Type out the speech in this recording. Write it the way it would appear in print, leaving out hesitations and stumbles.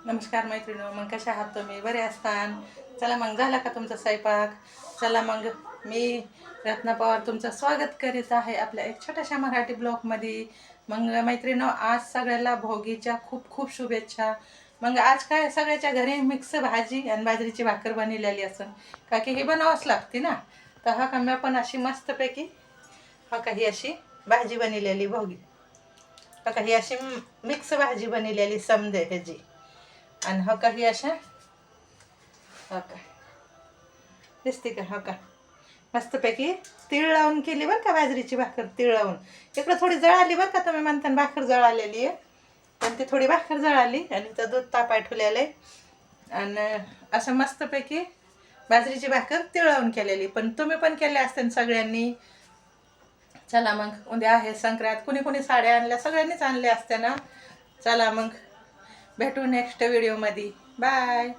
नमस्कार मैत्रिणी, मग कशा आहात तुम्ही? बरे असतान? चला मग, झाला का तुमचा स्वयंपाक? चला मग, मी रत्ना पवार तुमचं स्वागत करीत आहे आपल्या एक छोट्याशा मराठी ब्लॉगमध्ये. मग मैत्रिणी, आज सगळ्याला भोगीच्या खूप खूप शुभेच्छा. मग आज काय सगळ्याच्या घरी मिक्स भाजी आणि बाजरीची भाकर बनवलेली असून का की ही बनावंच लागते ना. तर हा का मी पण अशी मस्तपैकी ही अशी भाजी बनवलेली भोगी. ही अशी मिक्स भाजी बनवलेली समजे ह्याची. आणि ही अशा का दिसते का मस्तपैकी तीळ लावून केली बरं का बाजरीची भाकर. तीळ लावून इकडं थोडी जळाली बरं का, तुम्ही म्हणता भाकर जळालेली आहे, पण ती थोडी भाकर जळाली आणि तर दूध तापाय ठेवलेलं आहे. आणि असं मस्तपैकी बाजरीची भाकर तीळ लावून केलेली, पण तुम्ही पण केले असते सगळ्यांनी. चला मग, उद्या आहे संक्रांत, कुणी कुणी साड्या आणल्या, सगळ्यांनीच आणल्या असत्या ना. चला मग, भेटू नेक्स्ट व्हिडिओमध्ये. बाय.